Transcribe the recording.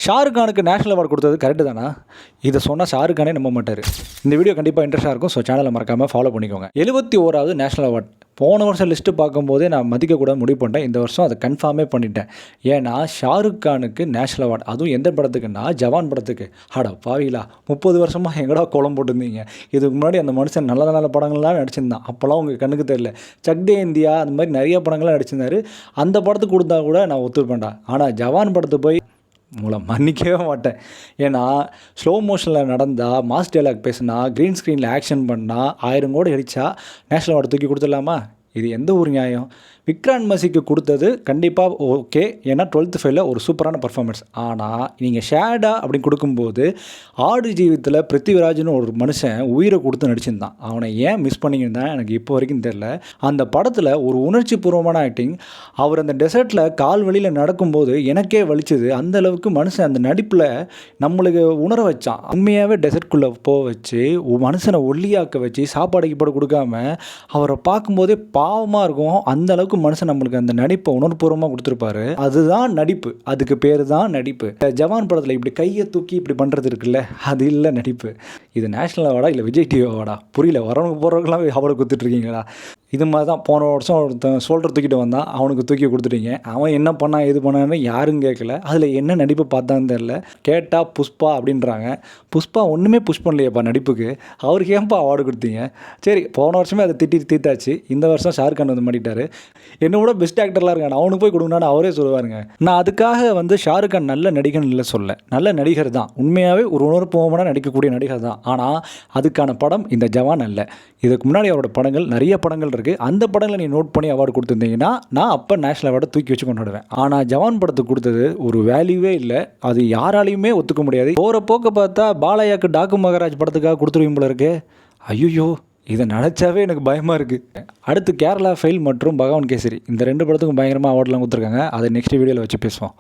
Shahrukh கானுக்கு national award கொடுத்தது correct தானா? இதை சொன்னால் ஷாருக் கானே நம்ப மாட்டார். இந்த வீடியோ கண்டிப்பாக இன்ட்ரெஸ்ட்டாக இருக்கும். ஸோ சேனலை மறக்காமல் ஃபாலோ பண்ணிக்கோங்க. 71வது நேஷனல் அவார்ட். போன வருஷம் லிஸ்ட்டு பார்க்கும்போதே நான் மதிக்கக்கூட முடிவு பண்ணிட்டேன். இந்த வருஷம் அதை கன்ஃபார்மே பண்ணிட்டேன். ஏன்னா ஷாருக் கானுக்கு நேஷனல் அவார்டு, அதுவும் எந்த படத்துக்குன்னா ஜவான் படத்துக்கு. அட பாவிலா, 30 வருஷமாக எங்கடா கோலம் போட்டிருந்தீங்க? இதுக்கு முன்னாடி அந்த மனுஷன் நல்ல நல்ல படங்கள்லாம் நடிச்சிருந்தான். அப்போல்லாம் உங்கள் கண்ணுக்கு தெரியல. சக் தே இந்தியா அந்த மாதிரி நிறைய படங்கள்லாம் நடிச்சிருந்தாரு. அந்த படத்துக்கு கொடுத்தா கூட நான் ஒத்துப்பேன்டா. ஆனால் ஜவான் படத்தை போய் உங்களை மன்னிக்கவே மாட்டேன். ஏன்னா ஸ்லோ மோஷனில் நடந்தால், மாஸ் டைலாக் பேசுனா, க்ரீன் ஸ்க்ரீனில் ஆக்ஷன் பண்ணால், 1000 கோடி அடித்தா நேஷனல் அவார்டு தூக்கி கொடுத்துடலாமா? இது எந்த ஒரு நியாயம்? விக்ராந்த் மசிக்கு கொடுத்தது கண்டிப்பாக ஓகே, ஏன்னா 12th ஃபெயிலில் ஒரு சூப்பரான பர்ஃபார்மன்ஸ். ஆனால் நீங்கள் ஷேடா அப்படின்னு கொடுக்கும்போது, ஆடு ஜீவித்தில் பிருத்திவிராஜ்னு ஒரு மனுஷன் உயிரை கொடுத்து நடிச்சிருந்தான். அவனை ஏன் மிஸ் பண்ணிங்கன்னு தான் எனக்கு இப்போ வரைக்கும் தெரில. அந்த படத்தில் ஒரு உணர்ச்சி பூர்வமான ஆக்டிங். அவர் அந்த டெசர்ட்டில் கால் வழியில் நடக்கும்போது எனக்கே வலிச்சது. அந்தளவுக்கு மனுஷன் அந்த நடிப்பில் நம்மளுக்கு உணர வச்சான். உண்மையாகவே டெசர்ட்குள்ளே போக வச்சு மனுஷனை ஒல்லியாக்க வச்சு சாப்பாடு கீப்பாடு கொடுக்காம அவரை பார்க்கும்போதே பாவமாக இருக்கும். அந்தளவுக்கு மனுஷன் நம்மளுக்கு அந்த நடிப்பை உணர்வுபூர்வமாக கொடுத்துருப்பாரு. அதுதான் நடிப்பு. அதுக்கு பேர் தான் நடிப்பு. ஜவான் படத்தில் இப்படி கையை தூக்கி இப்படி பண்ணுறது இருக்குல்ல, அது இல்லை நடிப்பு. இது நேஷனல் அவார்டா இல்லை விஜய் டிவி அவார்டா? புரியல. வரவனுக்கு போகிறவங்களாம் அவார்டு கொடுத்துட்ருக்கீங்களா? இது மாதிரி தான் போன வருஷம் ஒருத்தன் ஷோல்டர் தூக்கிட்டு வந்தான், அவனுக்கு தூக்கி கொடுத்துட்டீங்க. அவன் என்ன பண்ணான் எது பண்ணான்னு யாரும் கேட்கல. அதில் என்ன நடிப்பு பார்த்தான்னு தெரில. கேட்டால் புஷ்பா அப்படின்றாங்க. புஷ்பா ஒன்றுமே புஷ் பண்ணலையேப்பா நடிப்புக்கு. அவருக்கு ஏன்ப்பா அவார்டு கொடுத்தீங்க? சரி, போன வருஷமே அதை தீர்த்தாச்சு. இந்த வருஷம் ஷாருக் கான் வந்து மாட்டிட்டாரு. என்னோட பெஸ்ட் ஆக்டர்லாம் இருக்காங்க, அவனுக்கு போய் கொடுங்கன்னு அவரே சொல்லுவாருங்க. நான் அதுக்காக ஷாருக் கான் நல்ல நடிகன் இல்லை சொல்ல. நல்ல நடிகர் தான், உண்மையாகவே ஒரு உணர்வுபூர்வமான நடிக்கக்கூடிய நடிகர் தான். ஆனால் அதுக்கான படம் இந்த ஜவான் அல்ல. இதுக்கு முன்னாடி அவரோட படங்கள் நிறைய படங்கள் இருக்குது. அந்த படங்களை நீ நோட் பண்ணி அவார்டு கொடுத்துருந்தீங்கன்னா நான் அப்போ நேஷனல் அவார்டை தூக்கி வச்சு கொண்டாடுவேன். ஆனால் ஜவான் படத்துக்கு கொடுத்தது ஒரு வேல்யூவே இல்லை. அது யாராலையுமே ஒத்துக்க முடியாது. போகிற போக்க பார்த்தா பாலையாக்கு டாக்கு மகராஜ் படத்துக்காக கொடுத்துருவீங்க போல இருக்கு. ஐயோ, இதை நினச்சாவே எனக்கு பயமாக இருக்குது. அடுத்து கேரளா ஃபெயில் மற்றும் பகவான் கேசரி, இந்த 2 படத்துக்கும் பயங்கரமாக அவார்டெலாம் கொடுத்துருக்காங்க. அதை நெக்ஸ்ட் வீடியோவில் வச்சு பேசுவோம்.